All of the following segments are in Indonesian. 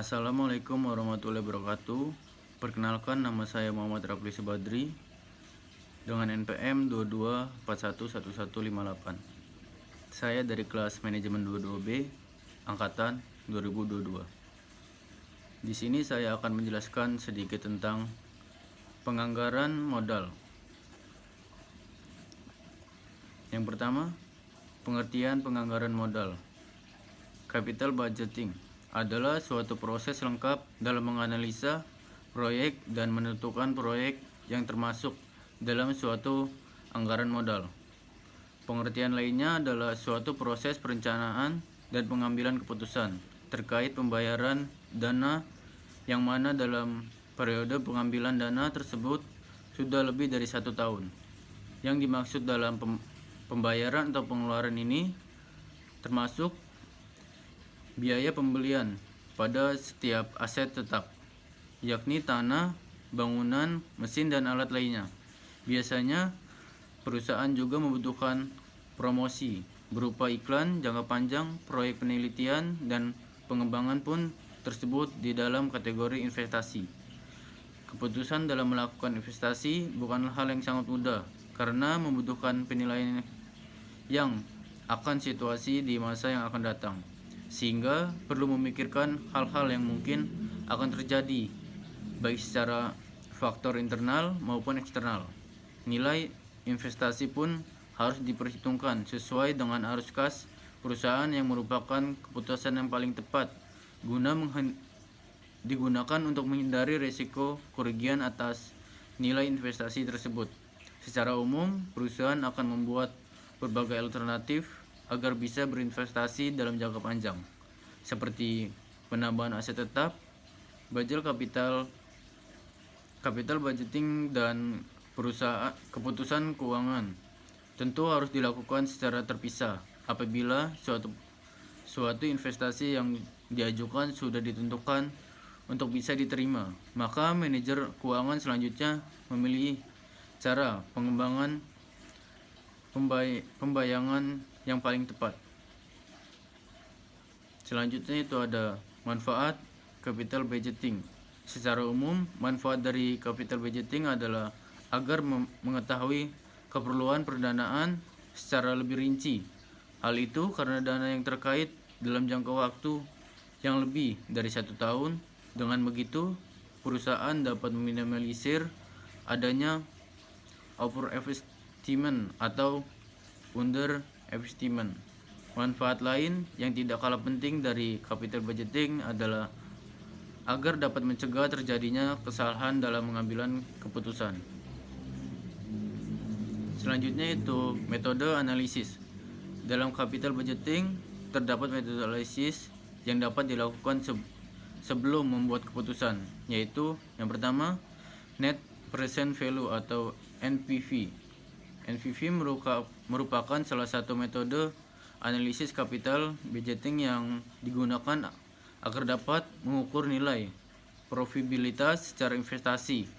Assalamualaikum warahmatullahi wabarakatuh. Perkenalkan, nama saya Muhammad Rafli Subadri dengan NPM 22411158. Saya dari kelas manajemen 22B angkatan 2022. Di sini saya akan menjelaskan sedikit tentang penganggaran modal. Yang pertama, pengertian penganggaran modal. Capital budgeting adalah suatu proses lengkap dalam menganalisa proyek dan menentukan proyek yang termasuk dalam suatu anggaran modal. Pengertian lainnya adalah suatu proses perencanaan dan pengambilan keputusan terkait pembayaran dana yang mana dalam periode pengambilan dana tersebut sudah lebih dari 1 tahun. Yang dimaksud dalam pembayaran atau pengeluaran ini termasuk biaya pembelian pada setiap aset tetap, yakni tanah, bangunan, mesin, dan alat lainnya. Biasanya, perusahaan juga membutuhkan promosi berupa iklan jangka panjang, proyek penelitian, dan pengembangan pun tersebut di dalam kategori investasi. Keputusan dalam melakukan investasi bukanlah hal yang sangat mudah karena membutuhkan penilaian yang akan situasi di masa yang akan datang, sehingga perlu memikirkan hal-hal yang mungkin akan terjadi baik secara faktor internal maupun eksternal. Nilai investasi pun harus diperhitungkan sesuai dengan arus kas perusahaan yang merupakan keputusan yang paling tepat digunakan untuk menghindari risiko kerugian atas nilai investasi tersebut. Secara umum, perusahaan akan membuat berbagai alternatif agar bisa berinvestasi dalam jangka panjang, seperti penambahan aset tetap, budget capital budgeting, dan keputusan keuangan. Tentu harus dilakukan secara terpisah. Apabila suatu investasi yang diajukan sudah ditentukan untuk bisa diterima, maka manajer keuangan selanjutnya memilih cara pengembangan pembayangan yang paling tepat. Selanjutnya itu ada manfaat capital budgeting. Secara umum, manfaat dari capital budgeting adalah agar mengetahui keperluan pendanaan secara lebih rinci. Hal itu karena dana yang terkait dalam jangka waktu yang lebih dari 1 tahun. Dengan begitu, perusahaan dapat meminimalisir adanya overinvestment atau underinvestment. Manfaat lain yang tidak kalah penting dari capital budgeting adalah agar dapat mencegah terjadinya kesalahan dalam pengambilan keputusan. Selanjutnya itu metode analisis. Dalam capital budgeting terdapat metode analisis yang dapat dilakukan sebelum membuat keputusan, yaitu yang pertama, net present value atau NPV. NPV merupakan salah satu metode analisis capital budgeting yang digunakan agar dapat mengukur nilai profitabilitas secara investasi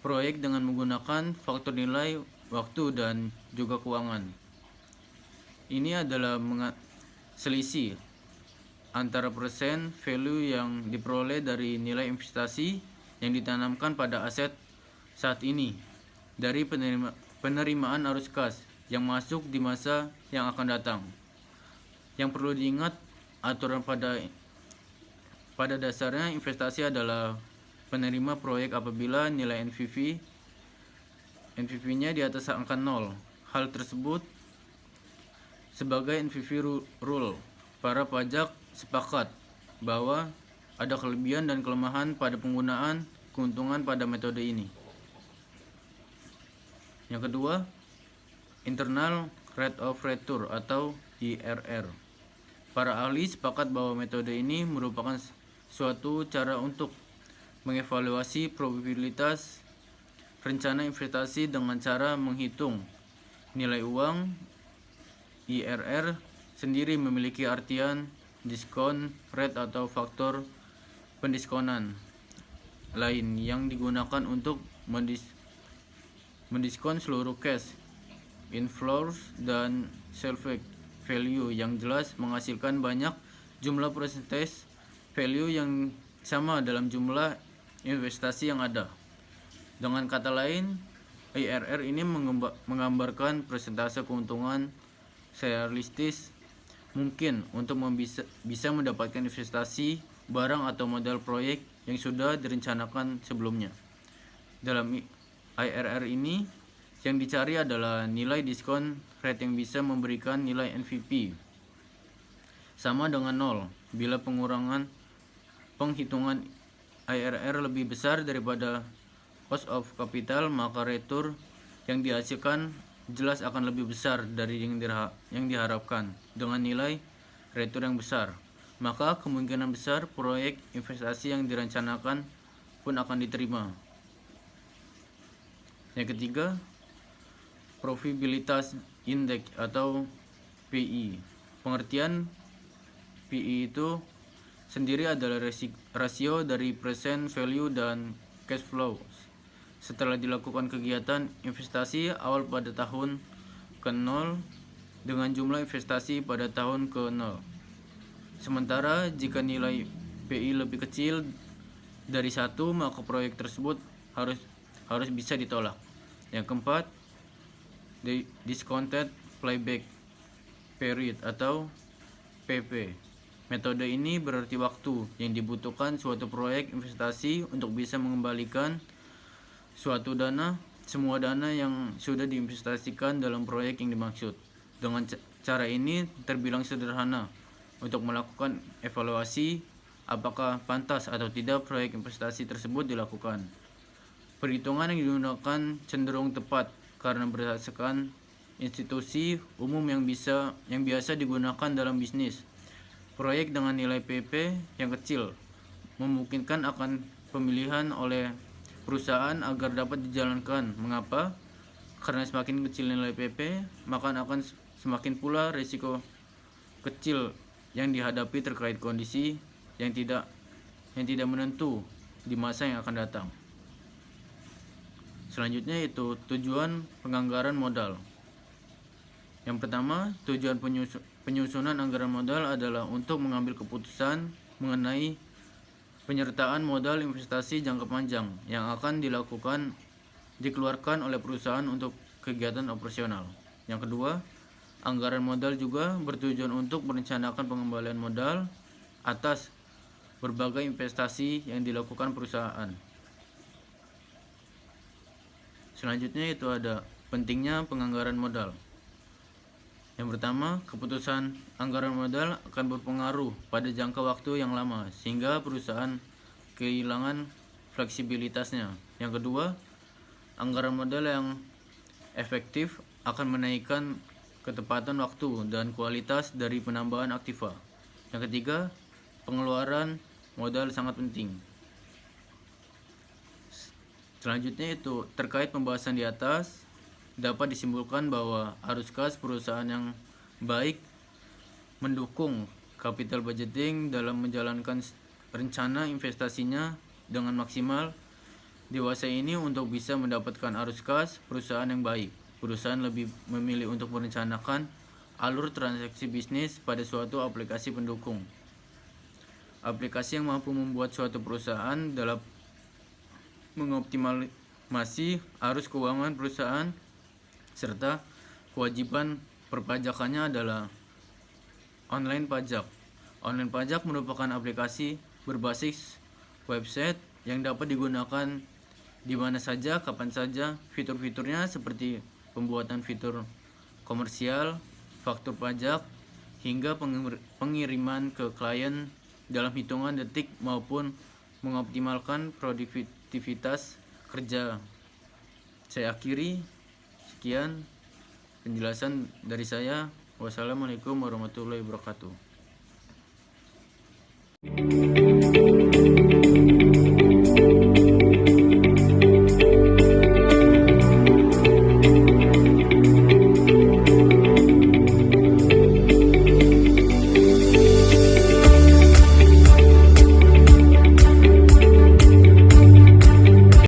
proyek dengan menggunakan faktor nilai, waktu, dan juga keuangan. Ini adalah selisih antara persen value yang diperoleh dari nilai investasi yang ditanamkan pada aset saat ini dari penerimaan arus kas yang masuk di masa yang akan datang. Yang perlu diingat, aturan pada dasarnya investasi adalah penerima proyek apabila nilai NPV-nya di atas angka 0. Hal tersebut sebagai NPV rule. Para pajak sepakat bahwa ada kelebihan dan kelemahan pada penggunaan keuntungan pada metode ini. Yang kedua, internal rate of return atau IRR. Para ahli sepakat bahwa metode ini merupakan suatu cara untuk mengevaluasi probabilitas rencana investasi dengan cara menghitung nilai uang. IRR sendiri memiliki artian discount rate atau faktor pendiskonan lain yang digunakan untuk mendiskon seluruh cash inflows dan sell value yang jelas menghasilkan banyak jumlah persentase value yang sama dalam jumlah investasi yang ada. Dengan kata lain, IRR ini menggambarkan persentase keuntungan realistis mungkin untuk bisa mendapatkan investasi barang atau modal proyek yang sudah direncanakan sebelumnya. Dalam IRR ini, yang dicari adalah nilai diskon rate yang bisa memberikan nilai NPV sama dengan 0 bila penghitungan IRR lebih besar daripada cost of capital, maka return yang dihasilkan jelas akan lebih besar dari yang diharapkan. Dengan nilai return yang besar, maka kemungkinan besar proyek investasi yang direncanakan pun akan diterima. Yang ketiga, Profitability Index atau PI. Pengertian PI itu sendiri adalah rasio dari present value dan cash flow setelah dilakukan kegiatan investasi awal pada tahun ke-0 dengan jumlah investasi pada tahun ke-0. Sementara jika nilai PI lebih kecil dari 1, maka proyek tersebut harus bisa ditolak. Yang keempat, discounted payback period atau PP. Metode ini berarti waktu yang dibutuhkan suatu proyek investasi untuk bisa mengembalikan semua dana yang sudah diinvestasikan dalam proyek yang dimaksud. Dengan cara ini terbilang sederhana untuk melakukan evaluasi apakah pantas atau tidak proyek investasi tersebut dilakukan. Perhitungan yang digunakan cenderung tepat karena berdasarkan institusi umum yang biasa digunakan dalam bisnis. Proyek dengan nilai PP yang kecil memungkinkan akan pemilihan oleh perusahaan agar dapat dijalankan. Mengapa? Karena semakin kecil nilai PP, maka akan semakin pula risiko kecil yang dihadapi terkait kondisi yang tidak menentu di masa yang akan datang. Selanjutnya yaitu tujuan penganggaran modal. Yang pertama, tujuan penyusunan anggaran modal adalah untuk mengambil keputusan mengenai penyertaan modal investasi jangka panjang yang akan dikeluarkan oleh perusahaan untuk kegiatan operasional. Yang kedua, anggaran modal juga bertujuan untuk merencanakan pengembalian modal atas berbagai investasi yang dilakukan perusahaan. Selanjutnya itu ada pentingnya penganggaran modal. Yang pertama, keputusan anggaran modal akan berpengaruh pada jangka waktu yang lama sehingga perusahaan kehilangan fleksibilitasnya. Yang kedua, anggaran modal yang efektif akan menaikkan ketepatan waktu dan kualitas dari penambahan aktiva. Yang ketiga, pengeluaran modal sangat penting. Selanjutnya itu terkait pembahasan di atas, dapat disimpulkan bahwa arus kas perusahaan yang baik mendukung capital budgeting dalam menjalankan rencana investasinya dengan maksimal. Dewasa ini untuk bisa mendapatkan arus kas perusahaan yang baik. Perusahaan lebih memilih untuk merencanakan alur transaksi bisnis pada suatu aplikasi pendukung. Aplikasi yang mampu membuat suatu perusahaan dalam mengoptimalisasi arus keuangan perusahaan serta kewajiban perpajakannya adalah online pajak. Online pajak merupakan aplikasi berbasis website yang dapat digunakan di mana saja, kapan saja. Fitur-fiturnya seperti pembuatan fitur komersial, faktur pajak, hingga pengiriman ke klien dalam hitungan detik maupun mengoptimalkan produktivitas kerja. Saya akhiri, sekian penjelasan dari saya. Wassalamualaikum warahmatullahi wabarakatuh.